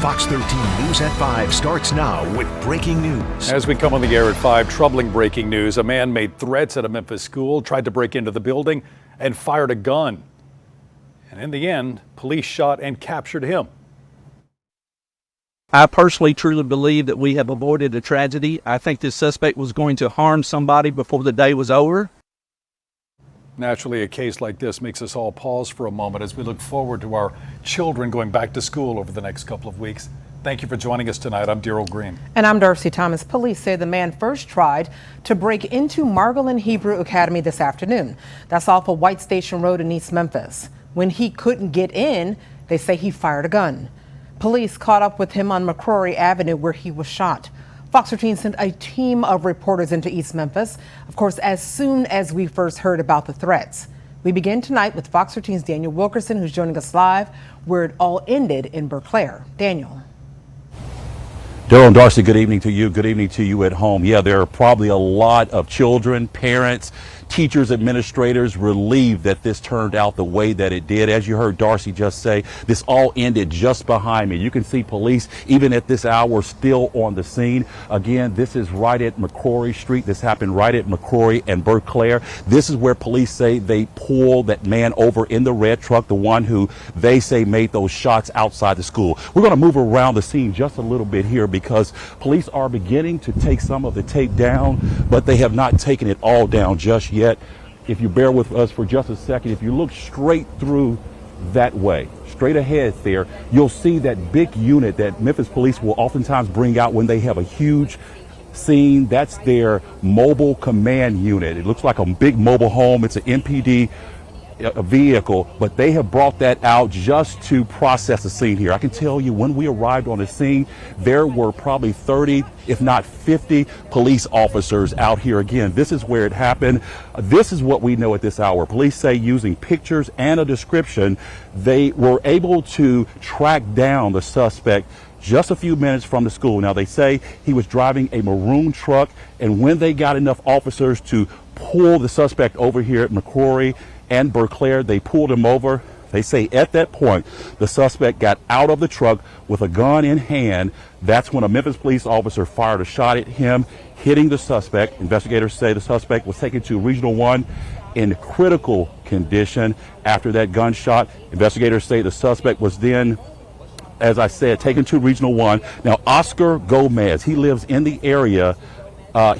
Fox 13 News at 5 starts now with breaking news. As we come on the air at 5, troubling breaking news. A man made threats at a Memphis school, tried to break into the building, and fired a gun. And in the end, police shot and captured him. I personally truly believe that we have avoided a tragedy. I think this suspect was going to harm somebody before the day was over. Naturally, a case like this makes us all pause for a moment as we look forward to our children going back to school over the next couple of weeks. Thank you for joining us tonight. I'm Daryl Green. And I'm Darcy Thomas. Police say the man first tried to break into Margolin Hebrew Academy this afternoon. That's off of White Station Road in East Memphis. When he couldn't get in, they say he fired a gun. Police caught up with him on McCrory Avenue where he was shot. Fox 13 sent a team of reporters into East Memphis, of course, as soon as we first heard about the threats. We begin tonight with Fox 13's Daniel Wilkerson, who's joining us live, where it all ended in Berkeley. Daniel. Daryl and Darcy, good evening to you. Good evening to you at home. Yeah, there are probably a lot of children, parents, teachers, administrators relieved that this turned out the way that it did. As you heard Darcy just say, this all ended just behind me. You can see police, even at this hour, still on the scene. Again, this is right at McCrory Street. This happened right at McCrory and Berkeley. This is where police say they pulled that man over in the red truck, the one who they say made those shots outside the school. We're going to move around the scene just a little bit here because police are beginning to take some of the tape down, but they have not taken it all down just yet. If you bear with us for just a second, if you look straight through that way, straight ahead there, you'll see that big unit that Memphis police will oftentimes bring out when they have a huge scene. That's their mobile command unit. It looks like a big mobile home. It's an MPD vehicle, but they have brought that out just to process the scene here. I can tell you when we arrived on the scene, there were probably 30, if not 50 police officers out here. Again, this is where it happened. This is what we know at this hour. Police say using pictures and a description, they were able to track down the suspect just a few minutes from the school. Now, they say he was driving a maroon truck, and when they got enough officers to pull the suspect over here at McCrory and Berkeley, they pulled him over. They say at that point, the suspect got out of the truck with a gun in hand. That's when a Memphis police officer fired a shot at him, hitting the suspect. Investigators say the suspect was taken to Regional 1 in critical condition after that gunshot. Investigators say the suspect was then, as I said, taken to Regional 1. Now, Oscar Gomez, he lives in the area.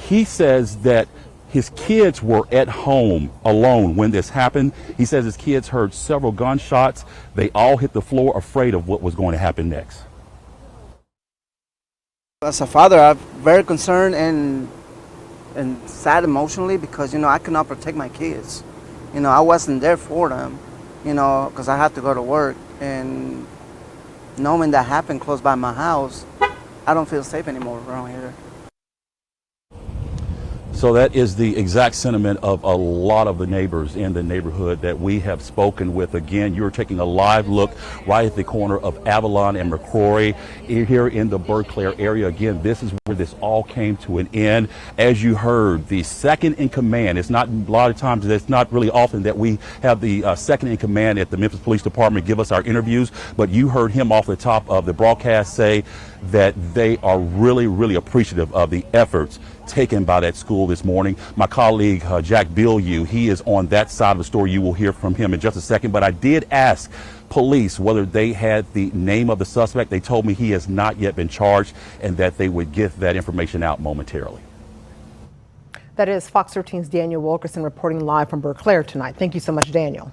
He says that his kids were at home alone when this happened. He says his kids heard several gunshots. They all hit the floor afraid of what was going to happen next. As a father, I'm very concerned and sad emotionally because, I could not protect my kids. I wasn't there for them, because I had to go to work. And knowing that happened close by my house, I don't feel safe anymore around here. So that is the exact sentiment of a lot of the neighbors in the neighborhood that we have spoken with. Again, you're taking a live look right at the corner of Avalon and McCrory here in the Berkeley area. Again, this is where this all came to an end. As you heard, the second in command, it's not a lot of times, it's not really often that we have the second in command at the Memphis Police Department give us our interviews, but you heard him off the top of the broadcast say that they are really, really appreciative of the efforts taken by that school this morning. My colleague, Jack Bilyeu, he is on that side of the story. You will hear from him in just a second. But I did ask police whether they had the name of the suspect. They told me he has not yet been charged and that they would get that information out momentarily. That is Fox 13's Daniel Wilkerson reporting live from Berkeley tonight. Thank you so much, Daniel.